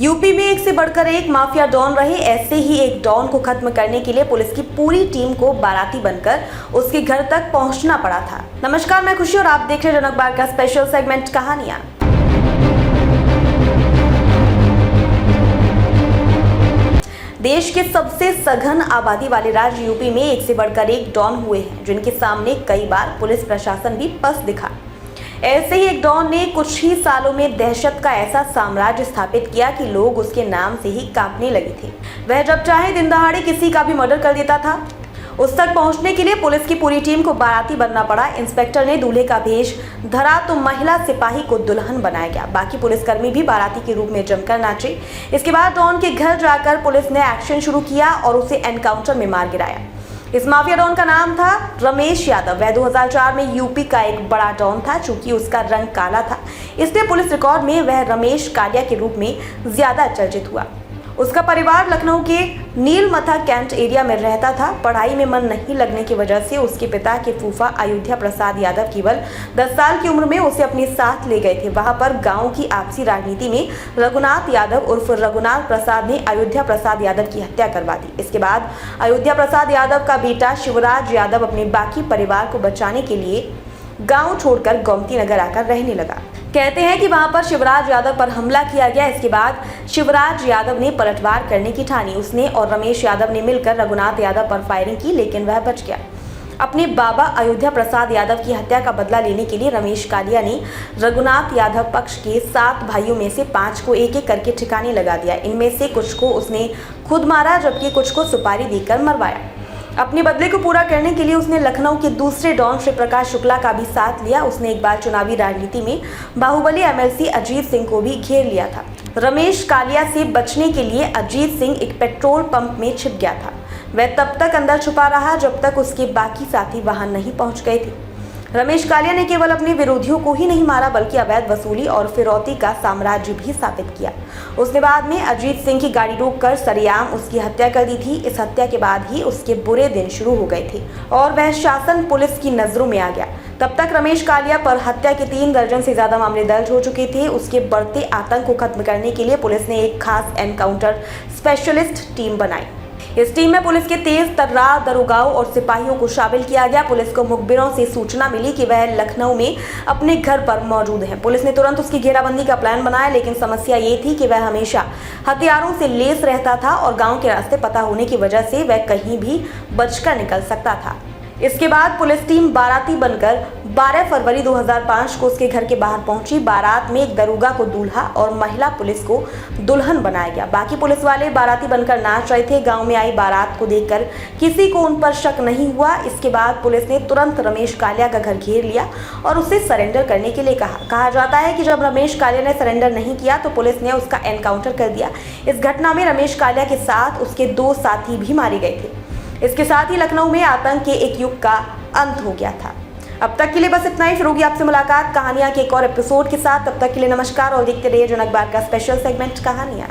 UP में एक से बढ़कर एक माफिया डॉन रहे। ऐसे ही एक डॉन को खत्म करने के लिए पुलिस की पूरी टीम को बाराती बनकर उसके घर तक पहुंचना पड़ा था। नमस्कार, मैं खुशी और आप देख रहे हैं जनक बाग का स्पेशल सेगमेंट कहानियां। देश के सबसे सघन आबादी वाले राज्य यूपी में एक से बढ़कर एक डॉन हुए हैं, जिनके सामने कई बार पुलिस प्रशासन भी पस्त दिखा। ऐसे ही एक डॉन ने कुछ ही सालों में दहशत का ऐसा साम्राज्य स्थापित किया कि लोग उसके नाम से ही कांपने लगे थे। वह जब चाहे दिन दहाड़े किसी का भी मर्डर कर देता था। उस तक पहुंचने के लिए पुलिस की पूरी टीम को बाराती बनना पड़ा। इंस्पेक्टर ने दूल्हे का भेष धरा तो महिला सिपाही को दुल्हन बनाया गया। बाकी पुलिसकर्मी भी बाराती के रूप में जमकर नाचे। इसके बाद डॉन के घर जाकर पुलिस ने एक्शन शुरू किया और उसे एनकाउंटर में मार गिराया। इस माफिया डॉन का नाम था रमेश यादव। वह 2004 में यूपी का एक बड़ा डॉन था। चूंकि उसका रंग काला था, इसलिए पुलिस रिकॉर्ड में वह रमेश कालिया के रूप में ज्यादा चर्चित हुआ। उसका परिवार लखनऊ के नीलमथा कैंट एरिया में रहता था। पढ़ाई में मन नहीं लगने की वजह से उसके पिता के फूफा अयोध्या प्रसाद यादव केवल 10 साल की उम्र में उसे अपने साथ ले गए थे। वहां पर गांव की आपसी राजनीति में रघुनाथ यादव उर्फ रघुनाथ प्रसाद ने अयोध्या प्रसाद यादव की हत्या करवा दी। इसके बाद अयोध्या प्रसाद यादव का बेटा शिवराज यादव अपने बाकी परिवार को बचाने के लिए गाँव छोड़कर गोमती नगर आकर रहने लगा। कहते हैं कि वहां पर शिवराज यादव पर हमला किया गया। इसके बाद शिवराज यादव ने पलटवार करने की ठानी। उसने और रमेश यादव ने मिलकर रघुनाथ यादव पर फायरिंग की, लेकिन वह बच गया। अपने बाबा अयोध्या प्रसाद यादव की हत्या का बदला लेने के लिए रमेश कालिया ने रघुनाथ यादव पक्ष के 7 भाइयों में से 5 को एक एक करके ठिकाने लगा दिया। इनमें से कुछ को उसने खुद मारा, जबकि कुछ को सुपारी देकर मरवाया। अपने बदले को पूरा करने के लिए उसने लखनऊ के दूसरे डॉन श्री प्रकाश शुक्ला का भी साथ लिया। उसने एक बार चुनावी राजनीति में बाहुबली एमएलसी अजीत सिंह को भी घेर लिया था। रमेश कालिया से बचने के लिए अजीत सिंह एक पेट्रोल पंप में छिप गया था। वह तब तक अंदर छुपा रहा जब तक उसके बाकी साथी वहां नहीं पहुंच गए थे। रमेश कालिया ने केवल अपने विरोधियों को ही नहीं मारा, बल्कि अवैध वसूली और फिरौती का साम्राज्य भी स्थापित किया। उसने बाद में अजीत सिंह की गाड़ी रोककर सरेआम उसकी हत्या कर दी थी। इस हत्या के बाद ही उसके बुरे दिन शुरू हो गए थे और वह शासन पुलिस की नजरों में आ गया। तब तक रमेश कालिया पर हत्या के 3 दर्जन से ज्यादा मामले दर्ज हो चुके थे। उसके बढ़ते आतंक को खत्म करने के लिए पुलिस ने एक खास एनकाउंटर स्पेशलिस्ट टीम बनाई। इस टीम में पुलिस के तेज तर्रार दरोगाओं और सिपाहियों को शामिल किया गया। पुलिस को मुखबिरों से सूचना मिली कि वह लखनऊ में अपने घर पर मौजूद है। पुलिस ने तुरंत उसकी घेराबंदी का प्लान बनाया, लेकिन समस्या ये थी कि वह हमेशा हथियारों से लैस रहता था और गांव के रास्ते पता होने की वजह से वह कहीं भी बचकर निकल सकता था। इसके बाद पुलिस टीम बाराती बनकर 12 फरवरी 2005 को उसके घर के बाहर पहुंची। बारात में एक दरोगा को दूल्हा और महिला पुलिस को दुल्हन बनाया गया। बाकी पुलिस वाले बाराती बनकर नाच रहे थे। गांव में आई बारात को देखकर किसी को उन पर शक नहीं हुआ। इसके बाद पुलिस ने तुरंत रमेश कालिया का घर घेर लिया और उसे सरेंडर करने के लिए कहा जाता है कि जब रमेश कालिया ने सरेंडर नहीं किया तो पुलिस ने उसका एनकाउंटर कर दिया। इस घटना में रमेश कालिया के साथ उसके 2 साथी भी मारे गए थे। इसके साथ ही लखनऊ में आतंक के एक युग का अंत हो गया था। अब तक के लिए बस इतना ही। फिर होगी आपसे मुलाकात कहानियां के एक और एपिसोड के साथ। तब तक के लिए नमस्कार और देखते रहिए जनक बाग का स्पेशल सेगमेंट कहानियां।